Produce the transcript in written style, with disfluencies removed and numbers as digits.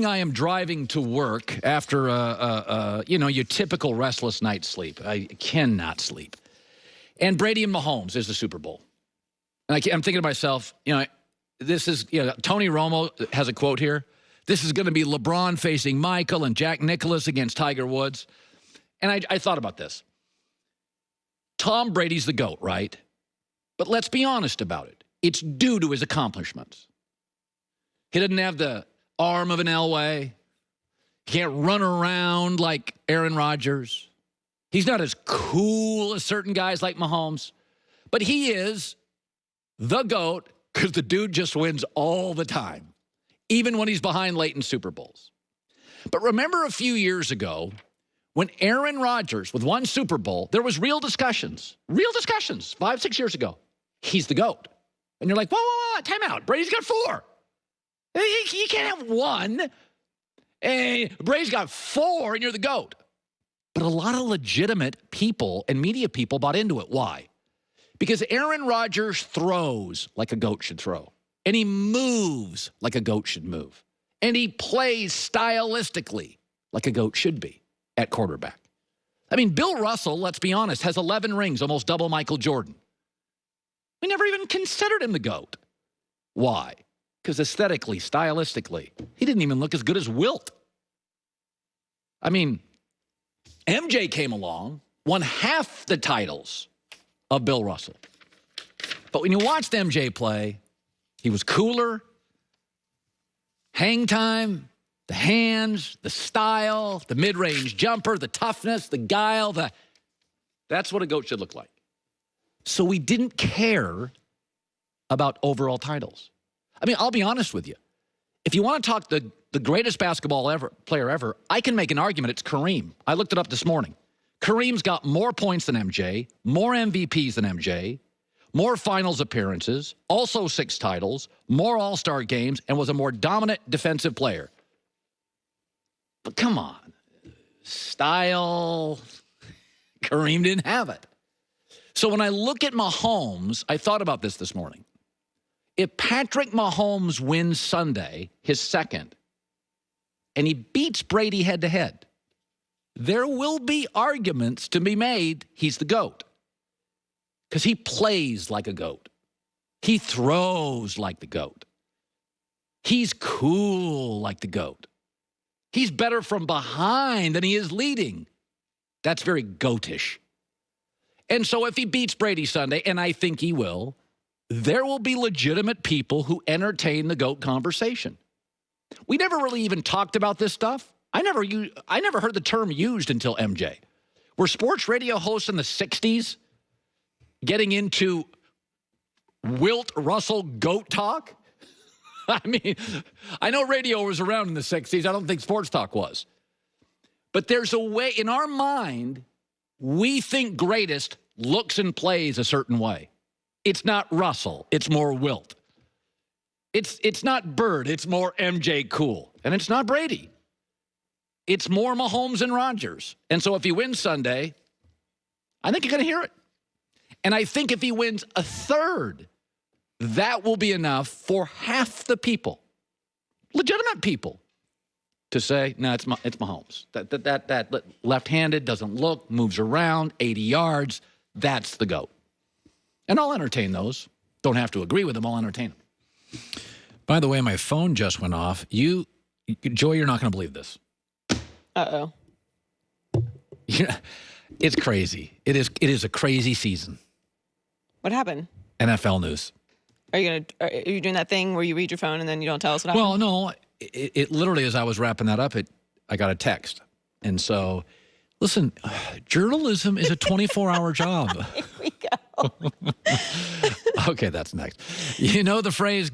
I am driving to work after, your typical restless night's sleep. I cannot sleep. And Brady and Mahomes is the Super Bowl. And I'm thinking to myself, this is, Tony Romo has a quote here. This is going to be LeBron facing Michael and Jack Nicklaus against Tiger Woods. And I thought about this. Tom Brady's the GOAT, right? But let's be honest about it. It's due to his accomplishments. He doesn't have the arm of an Elway. He can't run around like Aaron Rodgers. He's not as cool as certain guys like Mahomes. But he is the GOAT because the dude just wins all the time, even when he's behind late in Super Bowls. But remember a few years ago when Aaron Rodgers, with one Super Bowl, there was real discussions, 5-6 years ago. He's the GOAT. And you're like, whoa, time out. Brady's got 4. You can't have 1. And Brady's got 4, and you're the GOAT. But a lot of legitimate people and media people bought into it. Why? Because Aaron Rodgers throws like a GOAT should throw. And he moves like a GOAT should move. And he plays stylistically like a GOAT should be at quarterback. I mean, Bill Russell, let's be honest, has 11 rings, almost double Michael Jordan. We never even considered him the GOAT. Why? Because aesthetically, stylistically, he didn't even look as good as Wilt. I mean, MJ came along, won half the titles of Bill Russell. But when you watched MJ play, he was cooler, hang time, the hands, the style, the mid-range jumper, the toughness, the guile, that's what a GOAT should look like. So we didn't care about overall titles. I mean, I'll be honest with you. If you want to talk the greatest basketball player ever, I can make an argument it's Kareem. I looked it up this morning. Kareem's got more points than MJ, more MVPs than MJ, more finals appearances, also 6 titles, more all-star games, and was a more dominant defensive player. But come on. Style, Kareem didn't have it. So when I look at Mahomes, I thought about this morning. If Patrick Mahomes wins Sunday, his second, and he beats Brady head-to-head, there will be arguments to be made he's the GOAT. Because he plays like a GOAT. He throws like the GOAT. He's cool like the GOAT. He's better from behind than he is leading. That's very GOATish. And so if he beats Brady Sunday, and I think he will, there will be legitimate people who entertain the GOAT conversation. We never really even talked about this stuff. I never heard the term used until MJ. Were sports radio hosts in the 60s getting into Wilt Russell GOAT talk? I mean, I know radio was around in the 60s. I don't think sports talk was. But there's a way, in our mind, we think greatest looks and plays a certain way. It's not Russell. It's more Wilt. It's not Bird. It's more MJ cool. And it's not Brady. It's more Mahomes and Rodgers. And so if he wins Sunday, I think you're going to hear it. And I think if he wins a third, that will be enough for half the people, legitimate people, to say, no, it's Mahomes. That left-handed, doesn't look, moves around, 80 yards, that's the GOAT. And I'll entertain those. Don't have to agree with them. I'll entertain them. By the way, my phone just went off. Joy, you're not going to believe this. Uh-oh. Yeah, it's crazy. It is a crazy season. What happened? NFL news. Are you doing that thing where you read your phone and then you don't tell us what happened? Well, no. It literally, as I was wrapping that up, I got a text. And so, listen, journalism is a 24-hour job. Here we go. Okay, that's next. You know the phrase,